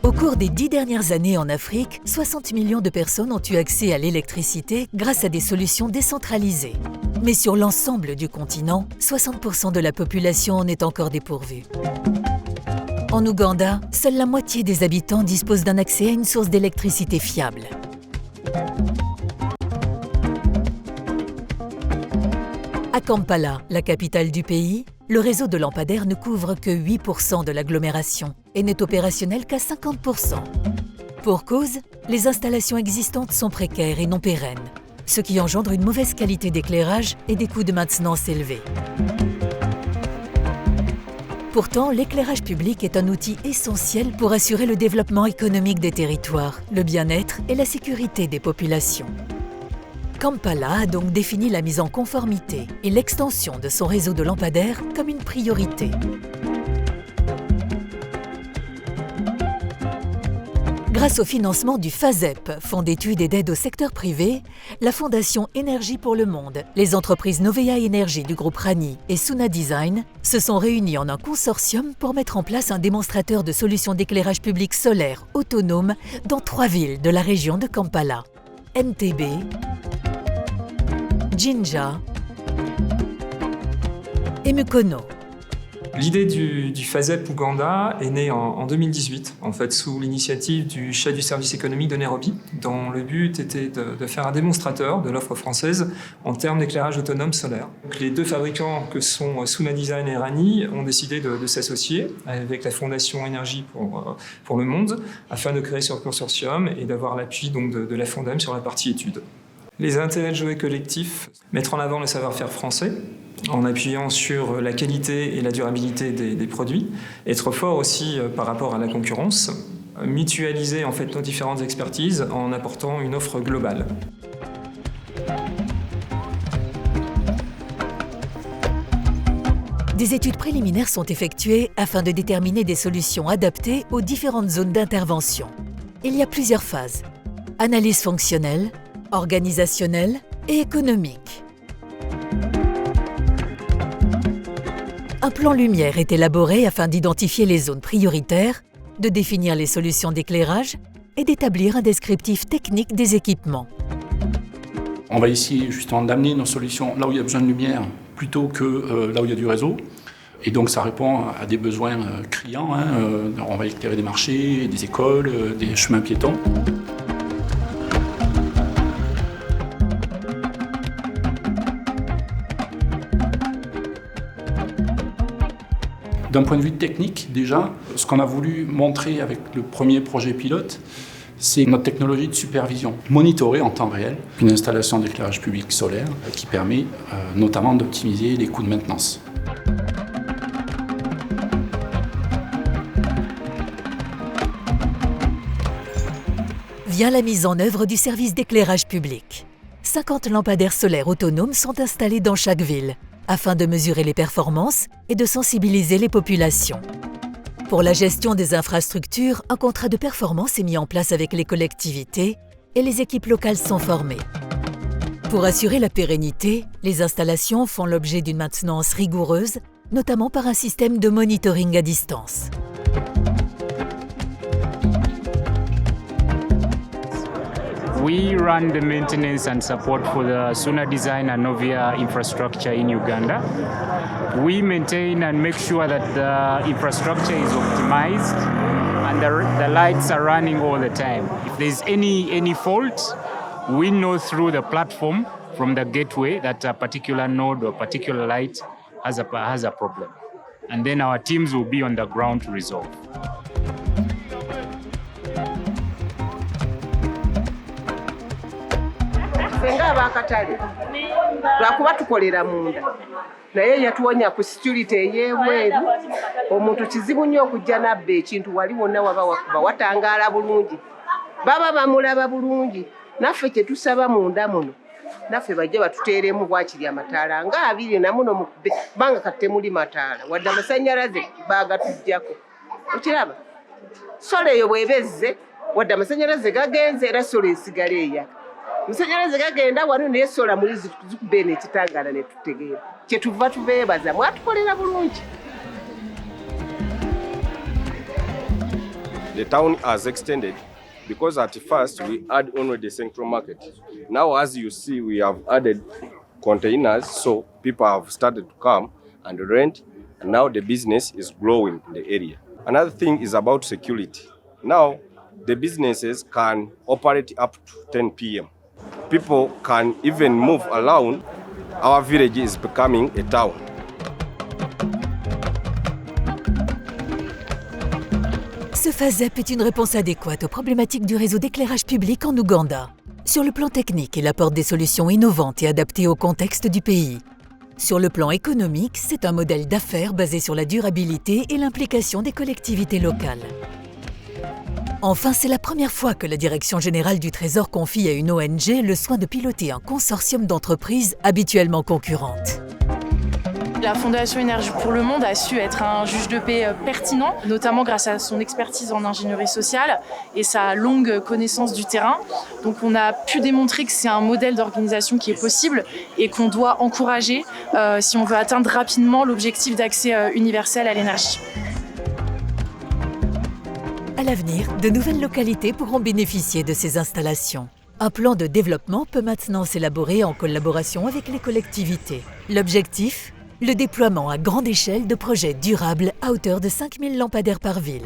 Au cours des 10 dernières années en Afrique, 60 millions de personnes ont eu accès à l'électricité grâce à des solutions décentralisées. Mais sur l'ensemble du continent, 60% de la population en est encore dépourvue. En Ouganda, seule la moitié des habitants disposent d'un accès à une source d'électricité fiable. À Kampala, la capitale du pays, le réseau de lampadaires ne couvre que 8% de l'agglomération et n'est opérationnel qu'à 50%. Pour cause, les installations existantes sont précaires et non pérennes, ce qui engendre une mauvaise qualité d'éclairage et des coûts de maintenance élevés. Pourtant, l'éclairage public est un outil essentiel pour assurer le développement économique des territoires, le bien-être et la sécurité des populations. Kampala a donc défini la mise en conformité et l'extension de son réseau de lampadaires comme une priorité. Grâce au financement du FASEP, Fonds d'études et d'aide au secteur privé, la Fondation Énergie pour le Monde, les entreprises Novea Energy du groupe Rani et Suna Design se sont réunies en un consortium pour mettre en place un démonstrateur de solutions d'éclairage public solaire autonome dans 3 villes de la région de Kampala: Entebbe, Jinja et Mukono. L'idée du FASEP Ouganda est née en 2018, en fait, sous l'initiative du chef du service économique de Nairobi, dont le but était de faire un démonstrateur de l'offre française en termes d'éclairage autonome solaire. Donc, les 2 fabricants que sont Suna Design et Rani ont décidé de s'associer avec la Fondation Énergie pour le Monde afin de créer ce consortium et d'avoir l'appui donc de la Fondem sur la partie études. Les intérêts de jouer collectifs, mettre en avant le savoir-faire français, en appuyant sur la qualité et la durabilité des produits, être fort aussi par rapport à la concurrence, mutualiser en fait nos différentes expertises en apportant une offre globale. Des études préliminaires sont effectuées afin de déterminer des solutions adaptées aux différentes zones d'intervention. Il y a plusieurs phases: analyse fonctionnelle, organisationnelle et économique. Un plan lumière est élaboré afin d'identifier les zones prioritaires, de définir les solutions d'éclairage et d'établir un descriptif technique des équipements. On va essayer justement d'amener nos solutions là où il y a besoin de lumière plutôt que là où il y a du réseau. Et donc ça répond à des besoins criants. On va éclairer des marchés, des écoles, des chemins piétons. D'un point de vue technique, déjà, ce qu'on a voulu montrer avec le premier projet pilote, c'est notre technologie de supervision, monitorer en temps réel une installation d'éclairage public solaire qui permet notamment d'optimiser les coûts de maintenance. Vient la mise en œuvre du service d'éclairage public. 50 lampadaires solaires autonomes sont installés dans chaque ville, afin de mesurer les performances et de sensibiliser les populations. Pour la gestion des infrastructures, un contrat de performance est mis en place avec les collectivités et les équipes locales sont formées. Pour assurer la pérennité, les installations font l'objet d'une maintenance rigoureuse, notamment par un système de monitoring à distance. We run the maintenance and support for the Suna Design and Novia infrastructure in Uganda. We maintain and make sure that the infrastructure is optimized and the lights are running all the time. If there's any fault, we know through the platform from the gateway that a particular node or particular light has a problem. And then our teams will be on the ground to resolve. Senga abakatale lwakuba tukolera munda naye yatuwonya ku security ey'ebweru. Omuntu kizibu nnyo okujja nabba ekintu wali wonna waba wakuba watangaala bulungi, baba bamulaba bulungi. Naffe kye tusaba munda muno naffe bajje batuteeremu bwakiri amataala nga 2 na muno mukube banga katte muli mataala wadde amasannyalaze bagatujjako. Okiraba sola eyo bwebezze wadde amasannyalaze gagenze era sola esigala eyaka. Amasannyalaze gagenda wano naye sola muli zikube n'ekitangala ne tutegeera. Kye tuva tubeebaza mwatukolera bulungi. the town has extended because at first we had only the central market. Now, as you see, we have added containers, so people have started to come and rent, and now the business is growing in the area. Another thing is about security. Now, the businesses can operate up to 10 p.m. People can even move around. Our village is becoming a town. Ce FASEP est une réponse adéquate aux problématiques du réseau d'éclairage public en Ouganda. Sur le plan technique, il apporte des solutions innovantes et adaptées au contexte du pays. Sur le plan économique, c'est un modèle d'affaires basé sur la durabilité et l'implication des collectivités locales. Enfin, c'est la première fois que la Direction générale du Trésor confie à une ONG le soin de piloter un consortium d'entreprises habituellement concurrentes. La Fondation Énergie pour le Monde a su être un juge de paix pertinent, notamment grâce à son expertise en ingénierie sociale et sa longue connaissance du terrain. Donc on a pu démontrer que c'est un modèle d'organisation qui est possible et qu'on doit encourager si on veut atteindre rapidement l'objectif d'accès universel à l'énergie. À l'avenir, de nouvelles localités pourront bénéficier de ces installations. Un plan de développement peut maintenant s'élaborer en collaboration avec les collectivités. L'objectif ? Le déploiement à grande échelle de projets durables à hauteur de 5000 lampadaires par ville.